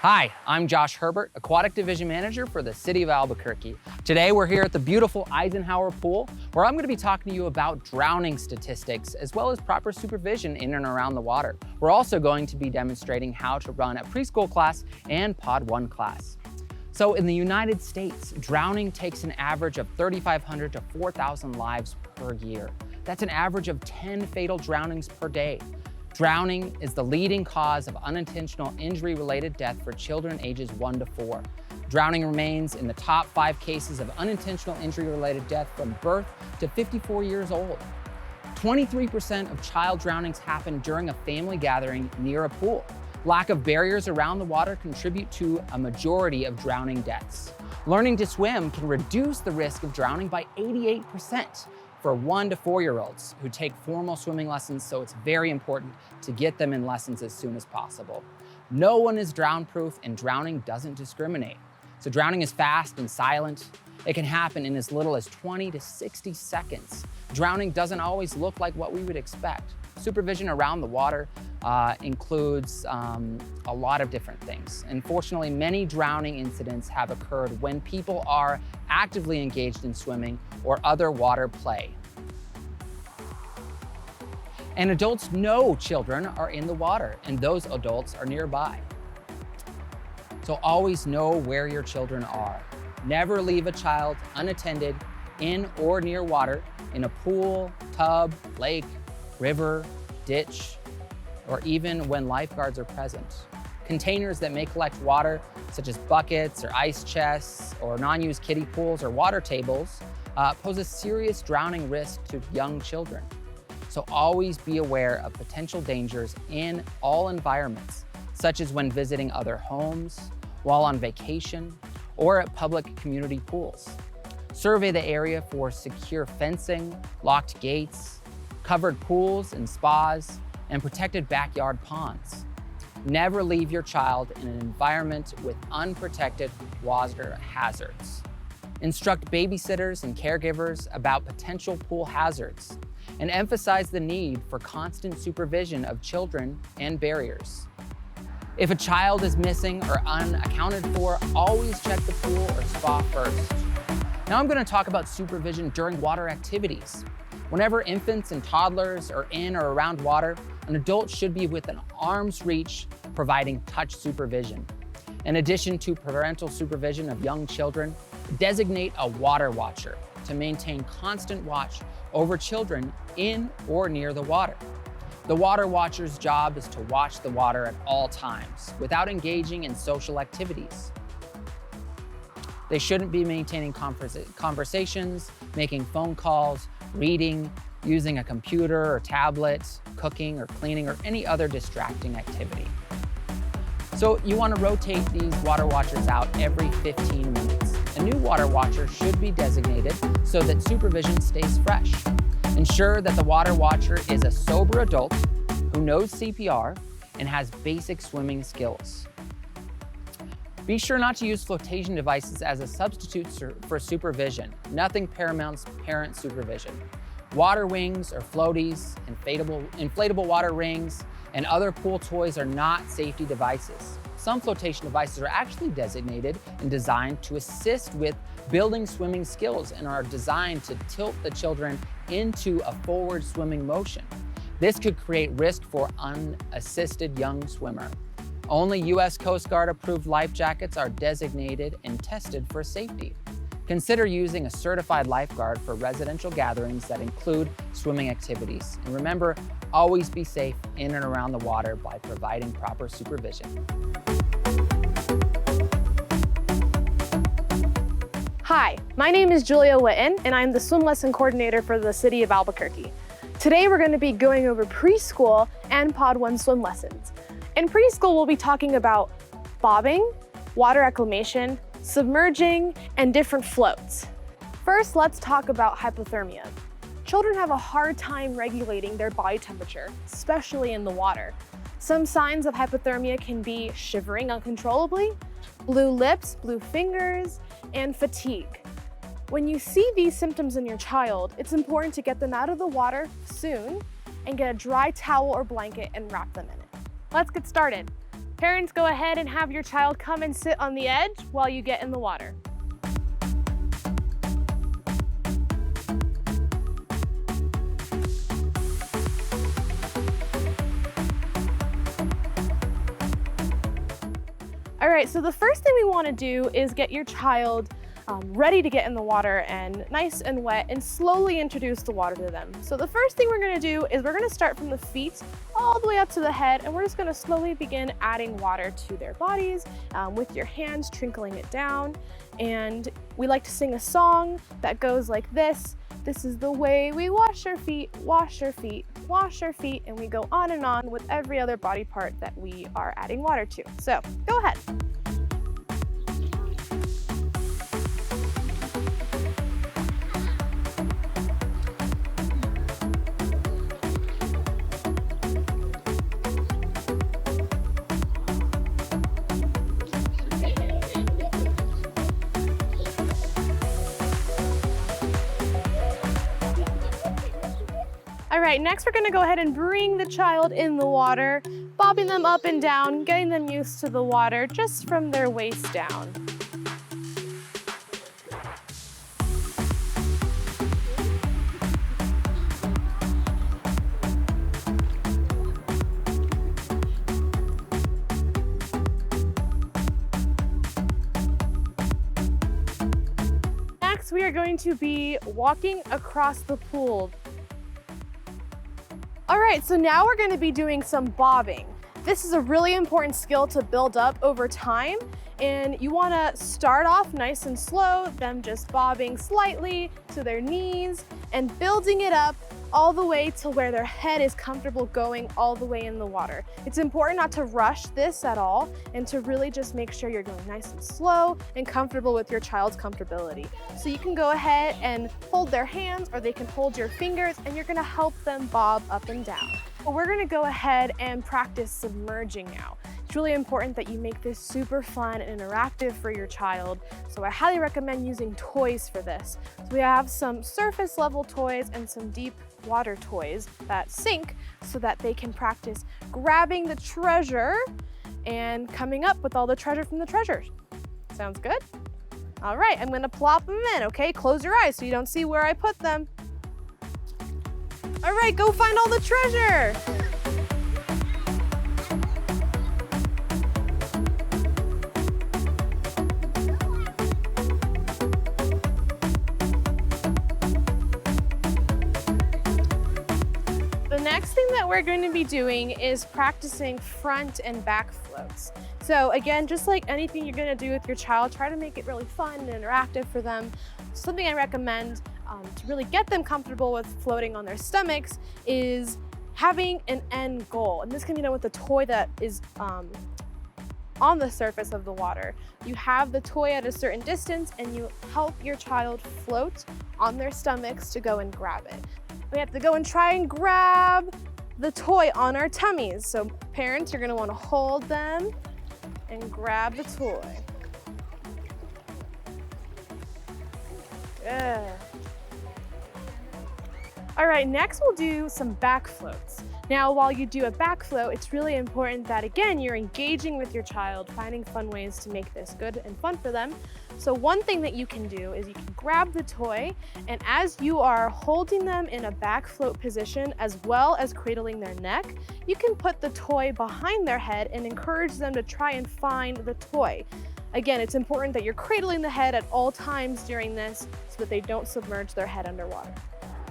Hi, I'm Josh Herbert, Aquatic Division Manager for the City of Albuquerque. Today we're here at the beautiful Eisenhower Pool, where I'm going to be talking to you about drowning statistics, as well as proper supervision in and around the water. We're also going to be demonstrating how to run a preschool class and Pod 1 class. So in the United States, drowning takes an average of 3,500 to 4,000 lives per year. That's an average of 10 fatal drownings per day. Drowning is the leading cause of unintentional injury-related death for children ages 1 to 4. Drowning remains in the top 5 cases of unintentional injury-related death from birth to 54 years old. 23% of child drownings happen during a family gathering near a pool. Lack of barriers around the water contribute to a majority of drowning deaths. Learning to swim can reduce the risk of drowning by 88%. For 1 to 4-year-olds who take formal swimming lessons, so it's very important to get them in lessons as soon as possible. No one is drown-proof, and drowning doesn't discriminate. So drowning is fast and silent. It can happen in as little as 20 to 60 seconds. Drowning doesn't always look like what we would expect. Supervision around the water includes a lot of different things. Unfortunately, many drowning incidents have occurred when people are actively engaged in swimming or other water play. And adults know children are in the water and those adults are nearby. So always know where your children are. Never leave a child unattended in or near water in a pool, tub, lake, river, ditch, or even when lifeguards are present. Containers that may collect water, such as buckets or ice chests or non-used kiddie pools or water tables, pose a serious drowning risk to young children. So always be aware of potential dangers in all environments, such as when visiting other homes, while on vacation, or at public community pools. Survey the area for secure fencing, locked gates, covered pools and spas, and protected backyard ponds. Never leave your child in an environment with unprotected water hazards. Instruct babysitters and caregivers about potential pool hazards, and emphasize the need for constant supervision of children and barriers. If a child is missing or unaccounted for, always check the pool or spa first. Now I'm going to talk about supervision during water activities. Whenever infants and toddlers are in or around water, an adult should be within arm's reach, providing touch supervision. In addition to parental supervision of young children, designate a water watcher to maintain constant watch over children in or near the water. The water watcher's job is to watch the water at all times without engaging in social activities. They shouldn't be maintaining conversations, making phone calls, reading, using a computer or tablet, cooking or cleaning, or any other distracting activity. So you want to rotate these water watchers out every 15 minutes. A new water watcher should be designated so that supervision stays fresh. Ensure that the water watcher is a sober adult who knows CPR and has basic swimming skills. Be sure not to use flotation devices as a substitute for supervision. Nothing paramounts parent supervision. Water wings or floaties, inflatable water rings, and other pool toys are not safety devices. Some flotation devices are actually designated and designed to assist with building swimming skills and are designed to tilt the children into a forward swimming motion. This could create risk for unassisted young swimmer. Only U.S. Coast Guard approved life jackets are designated and tested for safety. Consider using a certified lifeguard for residential gatherings that include swimming activities. And remember, always be safe in and around the water by providing proper supervision. Hi, my name is Julia Witten, and I'm the swim lesson coordinator for the City of Albuquerque. Today we're going to be going over preschool and Pod 1 swim lessons. In preschool, we'll be talking about bobbing, water acclimation, submerging, and different floats. First, let's talk about hypothermia. Children have a hard time regulating their body temperature, especially in the water. Some signs of hypothermia can be shivering uncontrollably, blue lips, blue fingers, and fatigue. When you see these symptoms in your child, it's important to get them out of the water soon and get a dry towel or blanket and wrap them in it. Let's get started. Parents, go ahead and have your child come and sit on the edge while you get in the water. All right, so the first thing we want to do is get your child ready to get in the water and nice and wet, and slowly introduce the water to them. So the first thing we're going to do is we're going to start from the feet all the way up to the head, and we're just going to slowly begin adding water to their bodies with your hands, trickling it down. And we like to sing a song that goes like this. This is the way we wash our feet, wash our feet, wash our feet, and we go on with every other body part that we are adding water to. So go ahead. All right, next we're gonna go ahead and bring the child in the water, bobbing them up and down, getting them used to the water just from their waist down. Next, we are going to be walking across the pool. All right, so now we're going to be doing some bobbing. This is a really important skill to build up over time, and you want to start off nice and slow, them just bobbing slightly to their knees and building it up all the way to where their head is comfortable going all the way in the water. It's important not to rush this at all and to really just make sure you're going nice and slow and comfortable with your child's comfortability. So you can go ahead and hold their hands, or they can hold your fingers, and you're gonna help them bob up and down. But we're gonna go ahead and practice submerging now. It's really important that you make this super fun and interactive for your child. So I highly recommend using toys for this. So we have some surface level toys and some deep water toys that sink so that they can practice grabbing the treasure and coming up with all the treasure from the treasures. Sounds good? All right, I'm gonna plop them in, okay? Close your eyes so you don't see where I put them. All right, go find all the treasure. The next thing that we're going to be doing is practicing front and back floats. So again, just like anything you're going to do with your child, try to make it really fun and interactive for them. Something I recommend to really get them comfortable with floating on their stomachs is having an end goal. And this can be done with a toy that is on the surface of the water. You have the toy at a certain distance and you help your child float on their stomachs to go and grab it. We have to go and try and grab the toy on our tummies. So parents, you're gonna wanna hold them and grab the toy. Good. All right, next we'll do some back floats. Now, while you do a back float, it's really important that, again, you're engaging with your child, finding fun ways to make this good and fun for them. So one thing that you can do is you can grab the toy, and as you are holding them in a back float position, as well as cradling their neck, you can put the toy behind their head and encourage them to try and find the toy. Again, it's important that you're cradling the head at all times during this so that they don't submerge their head underwater.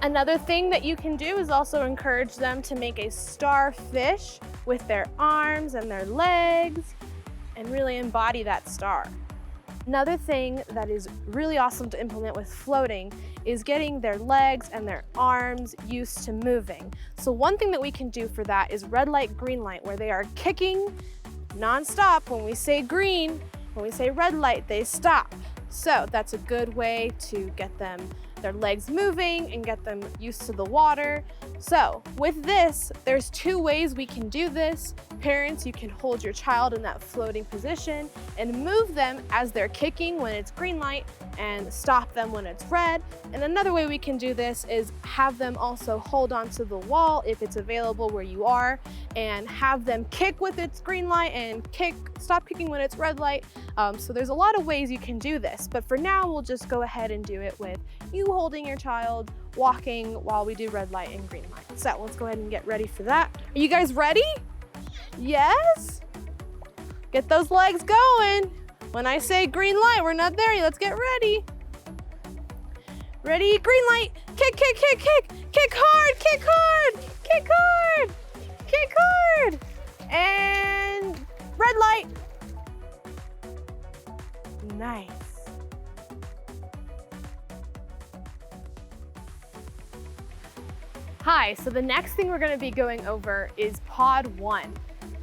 Another thing that you can do is also encourage them to make a starfish with their arms and their legs and really embody that star. Another thing that is really awesome to implement with floating is getting their legs and their arms used to moving. So one thing that we can do for that is red light, green light, where they are kicking nonstop. When we say green, when we say red light, they stop. So that's a good way to get them their legs moving and get them used to the water. So with this, there's 2 ways we can do this. Parents, you can hold your child in that floating position and move them as they're kicking when it's green light and stop them when it's red. And another way we can do this is have them also hold onto the wall if it's available where you are, and have them kick with its green light and stop kicking when it's red light. So there's a lot of ways you can do this, but for now we'll just go ahead and do it with you holding your child, walking while we do red light and green light. So let's go ahead and get ready for that. Are you guys ready? Yes? Get those legs going. When I say green light, we're not there yet. Let's get ready. Ready, green light. Kick, kick, kick, kick. Kick hard, kick hard, kick hard, kick hard. And red light. Nice. Hi, so the next thing we're gonna be going over is Pod 1.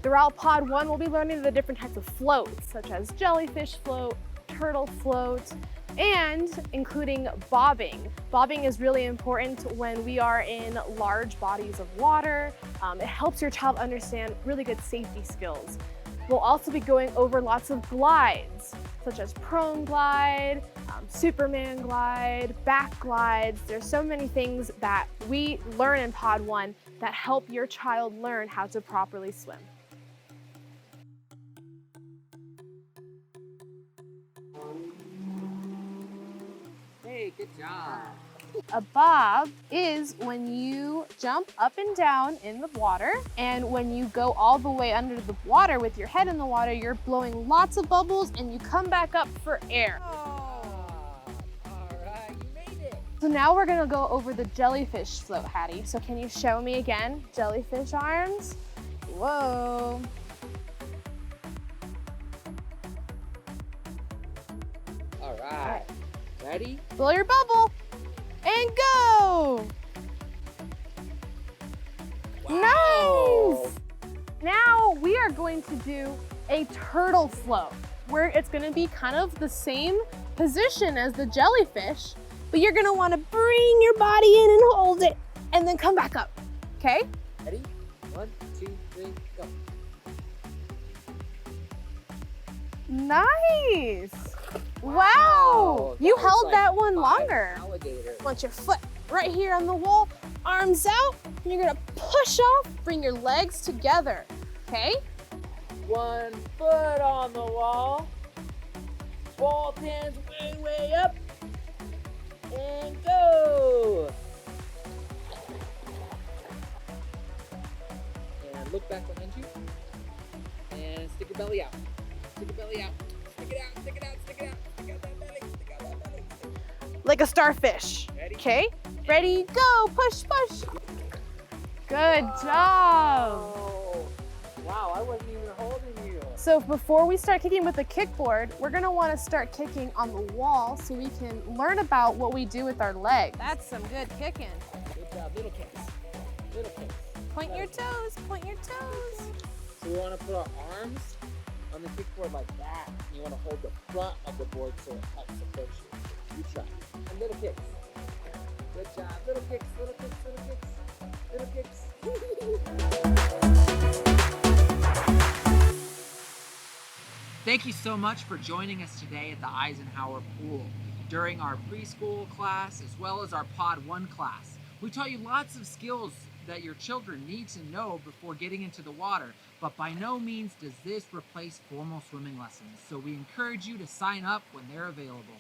Throughout Pod 1, we'll be learning the different types of floats, such as jellyfish float, turtle float, and including bobbing. Bobbing is really important when we are in large bodies of water. It helps your child understand really good safety skills. We'll also be going over lots of glides, such as prone glide, Superman glide, back glides. There's so many things that we learn in Pod 1 that help your child learn how to properly swim. Hey, good job. A bob is when you jump up and down in the water, and when you go all the way under the water with your head in the water, you're blowing lots of bubbles and you come back up for air. All right, you made it. So now we're gonna go over the jellyfish float, Hattie. So can you show me again, jellyfish arms? Whoa. All right. Ready? Blow your bubble and go. Wow. Nice. Now we are going to do a turtle float, where it's gonna be kind of the same position as the jellyfish, but you're gonna wanna bring your body in and hold it, and then come back up, okay? Ready? 1, 2, 3, go. Nice. Wow. You was held like that one 5 longer. alligators. Want your foot right here on the wall, arms out, and you're gonna push off, bring your legs together, okay? 1 foot on the wall. Both hands way, way up. And go. And look back behind you. And stick your belly out. Stick your belly out. Stick it out, stick it out, stick it out. Stick out that belly, stick out that belly. Like a starfish. Ready? Okay, ready, go, push, push. Good job. Oh. Wow, I wasn't even holding you. So before we start kicking with the kickboard, we're gonna wanna start kicking on the wall so we can learn about what we do with our legs. That's some good kicking. Good job, little kicks. Little kicks. Point your toes, point your toes. So we want to put our arms on the kickboard like that. You want to hold the front of the board so it helps support you. You try. And little kicks. Good job. Little kicks, little kicks, little kicks, little kicks. Thank you so much for joining us today at the Eisenhower Pool during our preschool class as well as our Pod 1 class. We taught you lots of skills that your children need to know before getting into the water, but by no means does this replace formal swimming lessons. So we encourage you to sign up when they're available.